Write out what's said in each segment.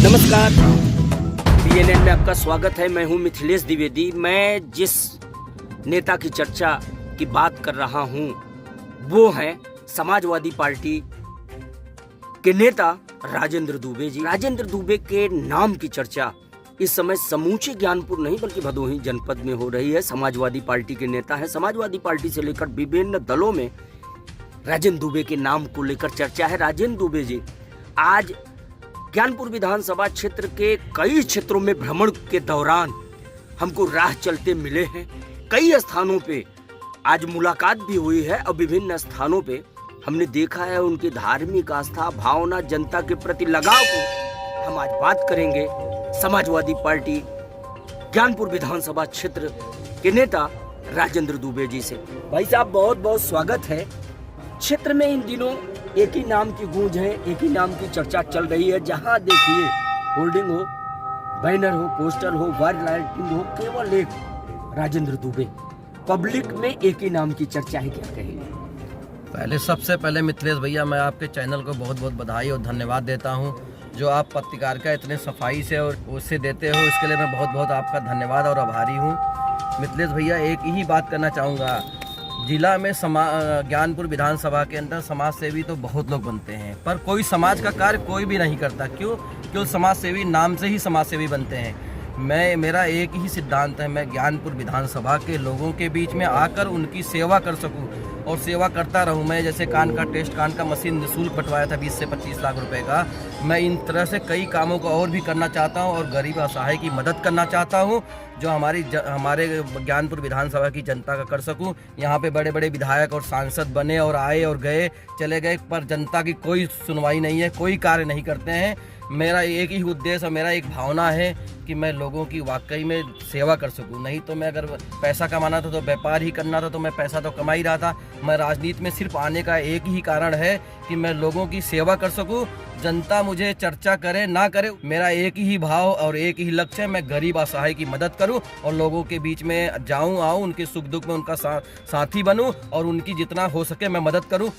नमस्कार, BNN में आपका स्वागत है। मैं हूं मिथिलेश द्विवेदी। मैं जिस नेता की चर्चा की बात कर रहा हूं वो हैं समाजवादी पार्टी के नेता राजेंद्र दुबे जी। राजेंद्र दुबे के नाम की चर्चा इस समय समूचे ज्ञानपुर नहीं बल्कि भदोही जनपद में हो रही है। समाजवादी पार्टी के नेता हैं। समाजवादी पार्टी से लेकर विभिन्न दलों में राजेंद्र दुबे के नाम को लेकर चर्चा है। राजेंद्र दुबे जी आज ज्ञानपुर विधानसभा क्षेत्र के कई क्षेत्रों में भ्रमण के दौरान हमको राह चलते मिले हैं। कई स्थानों पे आज मुलाकात भी हुई है और विभिन्न स्थानों पे हमने देखा है उनकी धार्मिक आस्था, भावना, जनता के प्रति लगाव को हम आज बात करेंगे। समाजवादी पार्टी ज्ञानपुर विधानसभा क्षेत्र के नेता राजेंद्र दुबे जी से। भाई साहब बहुत बहुत स्वागत है। क्षेत्र में इन दिनों एक ही नाम की गूंज है, एक ही नाम की चर्चा चल रही है। जहां देखिए होर्डिंग हो, बैनर हो, पोस्टर हो, वायर लाइटिंग हो, केवल एक राजेंद्र दुबे। पब्लिक में एक ही नाम की चर्चा है, क्या कहेंगे? सबसे पहले मिथिलेश भैया, मैं आपके चैनल को बहुत बहुत बधाई और धन्यवाद देता हूं। जो आप पत्रकारिता इतने सफाई से और उससे देते हो, इसके लिए मैं बहुत बहुत आपका धन्यवाद और आभारी हूं। मिथिलेश भैया, एक ही बात करना चाहूँगा, जिला में ज्ञानपुर विधानसभा के अंदर समाज सेवी तो बहुत लोग बनते हैं, पर कोई समाज का कार्य कोई भी नहीं करता। क्यों समाज सेवी नाम से ही समाज सेवी बनते हैं। मेरा एक ही सिद्धांत है, मैं ज्ञानपुर विधानसभा के लोगों के बीच में आकर उनकी सेवा कर सकूं और सेवा करता रहूं। मैं जैसे कान का टेस्ट, कान का मशीन निःशुल्क बंटवाया था 20 से 25 लाख रुपए का। मैं इन तरह से कई कामों को और भी करना चाहता हूं और गरीब असहाय की मदद करना चाहता हूं, जो हमारे ज्ञानपुर विधानसभा की जनता का कर सकूं। यहाँ पे बड़े बड़े विधायक और सांसद बने और आए और गए, चले गए, पर जनता की कोई सुनवाई नहीं है, कोई कार्य नहीं करते हैं। मेरा एक ही उद्देश्य और मेरा एक भावना है कि मैं लोगों की वाकई में सेवा कर सकूं। नहीं तो मैं अगर पैसा कमाना था तो व्यापार ही करना था, तो मैं पैसा तो कमा ही रहा था। मैं राजनीति में सिर्फ आने का एक ही कारण है कि मैं लोगों की सेवा कर सकूं। जनता मुझे चर्चा करे ना करे, मेरा एक ही भाव और एक ही लक्ष्य है, मैं गरीब असहाय की मदद करूं और लोगों के बीच में जाऊं, आऊं, उनके सुख दुख में उनका साथी बनूं और उनकी जितना हो सके मैं मदद करूं।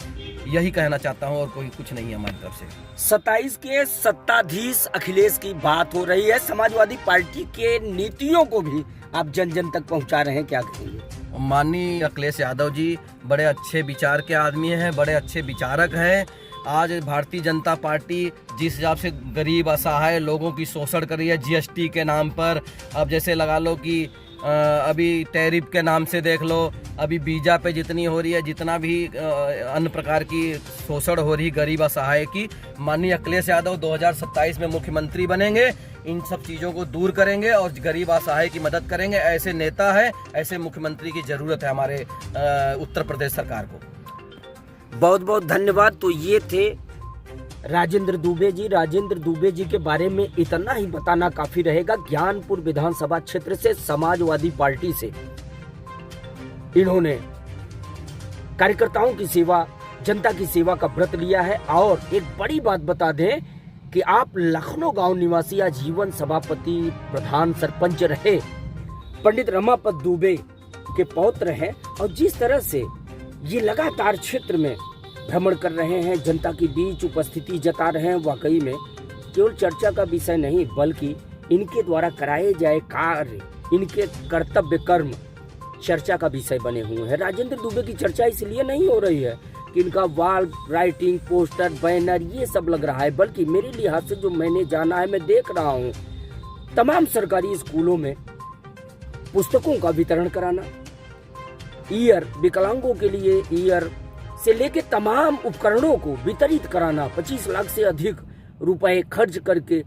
यही कहना चाहता हूं और कोई कुछ नहीं है हमारी तरफ से। 27 के सत्ताधीश अखिलेश की बात हो रही है। समाजवादी पार्टी के नीतियों को भी आप जन जन तक पहुंचा रहे हैं, क्या कहेंगे? माननीय अखिलेश यादव जी बड़े अच्छे विचार के आदमी हैं, बड़े अच्छे विचारक हैं। आज भारतीय जनता पार्टी जिस हिसाब से गरीब असहाय लोगों की शोषण कर रही है GST के नाम पर, अब जैसे लगा लो कि अभी टैरिफ के नाम से देख लो, अभी वीजा पे जितनी हो रही है, जितना भी अन्य प्रकार की शोषण हो रही है गरीब असहाय की, माननीय अखिलेश यादव 2027 में मुख्यमंत्री बनेंगे, इन सब चीज़ों को दूर करेंगे और गरीब असहाय की मदद करेंगे। ऐसे नेता है, ऐसे मुख्यमंत्री की ज़रूरत है हमारे उत्तर प्रदेश सरकार को। बहुत बहुत धन्यवाद। तो ये थे राजेंद्र दुबे जी। राजेंद्र दुबे जी के बारे में इतना ही बताना काफी रहेगा। ज्ञानपुर विधानसभा क्षेत्र से समाजवादी पार्टी से इन्होंने कार्यकर्ताओं की सेवा, जनता की सेवा का व्रत लिया है। और एक बड़ी बात बता दें कि आप लखनऊ गांव निवासी आजीवन सभापति, प्रधान, सरपंच रहे पंडित रमापत दुबे के पौत्र हैं और जिस तरह से ये लगातार क्षेत्र में भ्रमण कर रहे हैं, जनता के बीच उपस्थिति जता रहे हैं, वाकई में केवल चर्चा का विषय नहीं बल्कि इनके द्वारा कराए जाए कार्य, इनके कर्तव्य कर्म चर्चा का विषय बने हुए हैं। राजेंद्र दुबे की चर्चा इसलिए नहीं हो रही है कि इनका वॉल राइटिंग, पोस्टर, बैनर ये सब लग रहा है, बल्कि मेरे लिहाज से जो मैंने जाना है, मैं देख रहा हूँ तमाम सरकारी स्कूलों में पुस्तकों का वितरण कराना, ईयर विकलांगों के लिए ईयर से लेके तमाम उपकरणों को वितरित कराना, 25 लाख से अधिक रुपए खर्च करके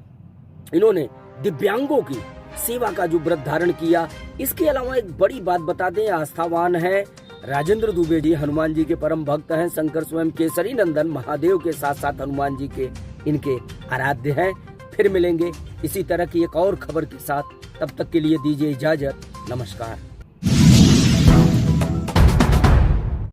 इन्होंने दिव्यांगों की सेवा का जो व्रत धारण किया। इसके अलावा एक बड़ी बात बता दें, आस्थावान है राजेंद्र दुबे जी, हनुमान जी के परम भक्त हैं, शंकर स्वयं केसरी नंदन महादेव के साथ साथ हनुमान जी के इनके आराध्य हैं। फिर मिलेंगे इसी तरह की एक और खबर के साथ, तब तक के लिए दीजिए इजाजत, नमस्कार।